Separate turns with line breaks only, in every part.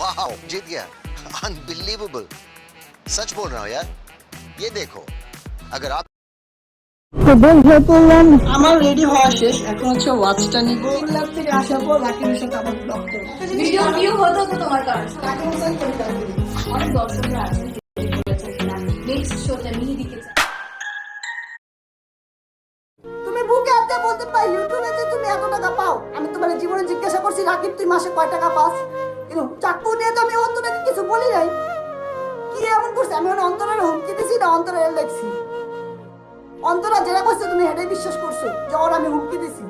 वाह जीत गया, अनबिलीवेबल। सच बोल रहा हूँ यार, ये देखो अगर आप
তো বের হয়ে পড়লাম। আমার রেডি হওয়া শেষ, এখন হচ্ছে ওয়াচটা নিব। ক্লাব থেকে আসার পর রাকিবের সাথে আবার ব্লগ করব।
ভিডিও ভিউ হতো তো তোমার কারণে
রাকিব হোসেন পরিবার করি।
অনেক দর্শকরা আছে নেক্সট শোতে মিহিদিকে চায়।
তুমি বুকে হাতে বলতে পাই ইউটিউবে যে তুমি এত টাকা পাও। আমি তোমার জীবনে জিজ্ঞাসা করছি রাকিব তুই মাসে কয় টাকা পাস? কিন্তু চাকু নিয়ে তো আমি অন্তরাকে কিছু বলি নাই। কি এমন করছে? আমি অন্তরের হুমকি দিছি না অন্তরের লেখছি? অন্তরা যেটা করছে তুমি এটাই বিশ্বাস করছো যে ওর আমি হুমকি দিছি?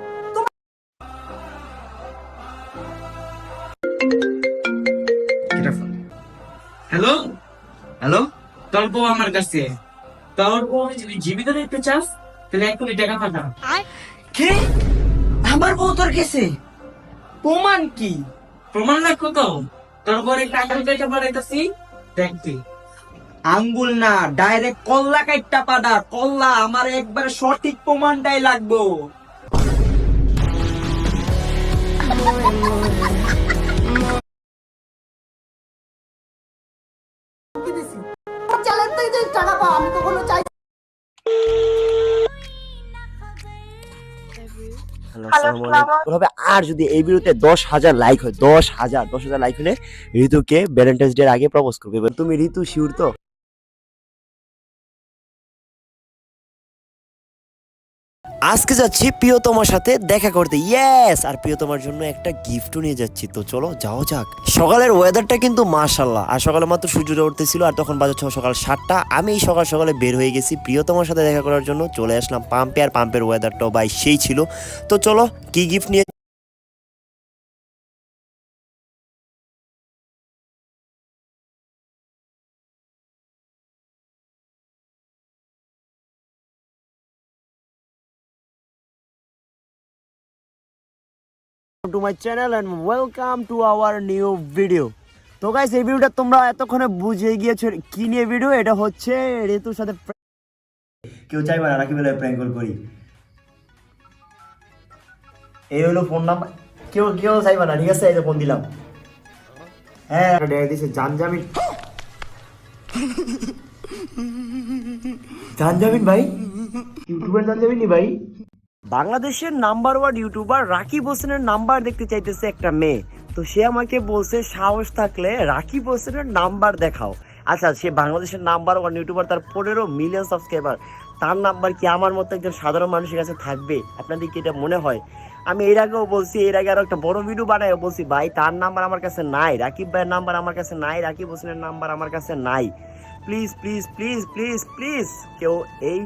হ্যালো হ্যালো, তোর বউ আমার কাছে। তোর বউ যদি জীবিত দেখতে চাস তাহলে এক্ষুনি টাকা পাঠা।
কি? আমার বউ তোর কাছে? প্রমাণ কি?
প্রমাণ রাখো তো, তোর বউর একটা আঙুল কেটে পাঠাইতেছি, দেখবি।
আঙ্গুল না, ডাইরেক্ট কল্লা কাইটটা পাডা। কল্লা আমার একবারে সঠিক প্রমাণটাই লাগবো।
হুমকি দিছি ওর চ্যালেঞ্জ থেকে যে টাকা পাও আমি কখনো চাই।
আর যদি এই ভিডিওতে 10,000 লাইক হয়, 10,000 লাইক হলে ঋতুকে ভ্যালেন্টাইন্স ডে আগে প্রপোজ করবে। এবার তুমি ঋতু শিওর তো? আজকে যাচ্ছি প্রিয়তমার সাথে দেখা করতে, ইয়েস। আর প্রিয়তমার জন্য একটা গিফটও নিয়ে যাচ্ছি, তো চলো যাও যাক। সকালের ওয়েদারটা কিন্তু মাশাআল্লাহ, আর সকালে মাত্র সূর্যটা উঠতেছিল, আর তখন বাজে সকাল 7টা। আমি এই সকাল সকালে বের হয়ে গেছি প্রিয়তমার সাথে দেখা করার জন্য। চলে আসলাম পাম্পে, আর পাম্পের ওয়েদারটাও ভাই সেই ছিল। তো চলো কি গিফট নিয়ে to my channel and welcome to our new video. তো গাইস এই ভিডিওটা তোমরা এতক্ষণে বুঝে গিয়েছো কি নিয়ে ভিডিও। এটা হচ্ছে ঋতুর সাথে কেউ চাইবে না রাকিব বলে প্র্যাঙ্ক কল করি। এই হলো ফোন নাম্বার, কেউ কেউ চাইবে না, ঠিক আছে? এই যে ফোন দিলাম। হ্যাঁ ডেয়ার দিছে জানজামিন। জানজামিন ভাই, ইউটিউবার জানজামিন ভাই। বাংলাদেশের নাম্বার 1 ইউটিউবার রাকিব হোসেনের নাম্বার দেখতে চাইতেছে একটা মেয়ে। তো সে আমাকে বলছে সাহস থাকলে রাকিব হোসেনের নাম্বার দেখাও। আচ্ছা, সে বাংলাদেশের নাম্বার 1 ইউটিউবার, তার 15 মিলিয়ন সাবস্ক্রাইবার। তার নাম্বার কি আমার মতো একজন সাধারণ মানুষের কাছে থাকবে? আপনাদের কি এটা মনে হয়? আমি এর আগেও বলছি, এর আগে আরো একটা বড় ভিডিও বানায় বলছি ভাই তার নাম্বার আমার কাছে নাই, রাকিব ভাইয়ের নাম্বার আমার কাছে নাই, রাকিব হোসেনের নাম্বার আমার কাছে নাই। Please please please please please কেউ এই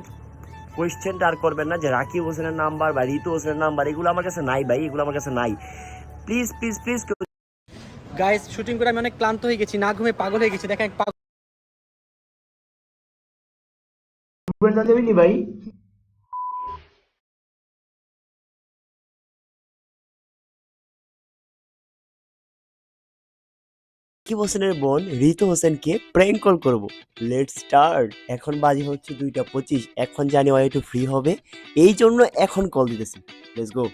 কোয়েশ্চেনটা আর করবেন না যে রাকিব হোসেনের নাম্বার বা ঋতু হোসেনের নাম্বার এগুলো আমার কাছে নাই ভাই, এগুলো আমার কাছে নাই। Please please please.
Guys shooting করে আমি অনেক ক্লান্ত হয়ে গেছি, না ঘুমে পাগল হয়ে গেছি। দেখেন
ভাই রাকিব হোসেনের বোন ঋতু হোসেনকে প্র্যাঙ্ক কল করবো। Let's start. এখন বাজে হচ্ছে 2টা 25। এখন জানি ও একটু ফ্রি হবে, এই জন্য এখন কল দিতেছি। Let's go.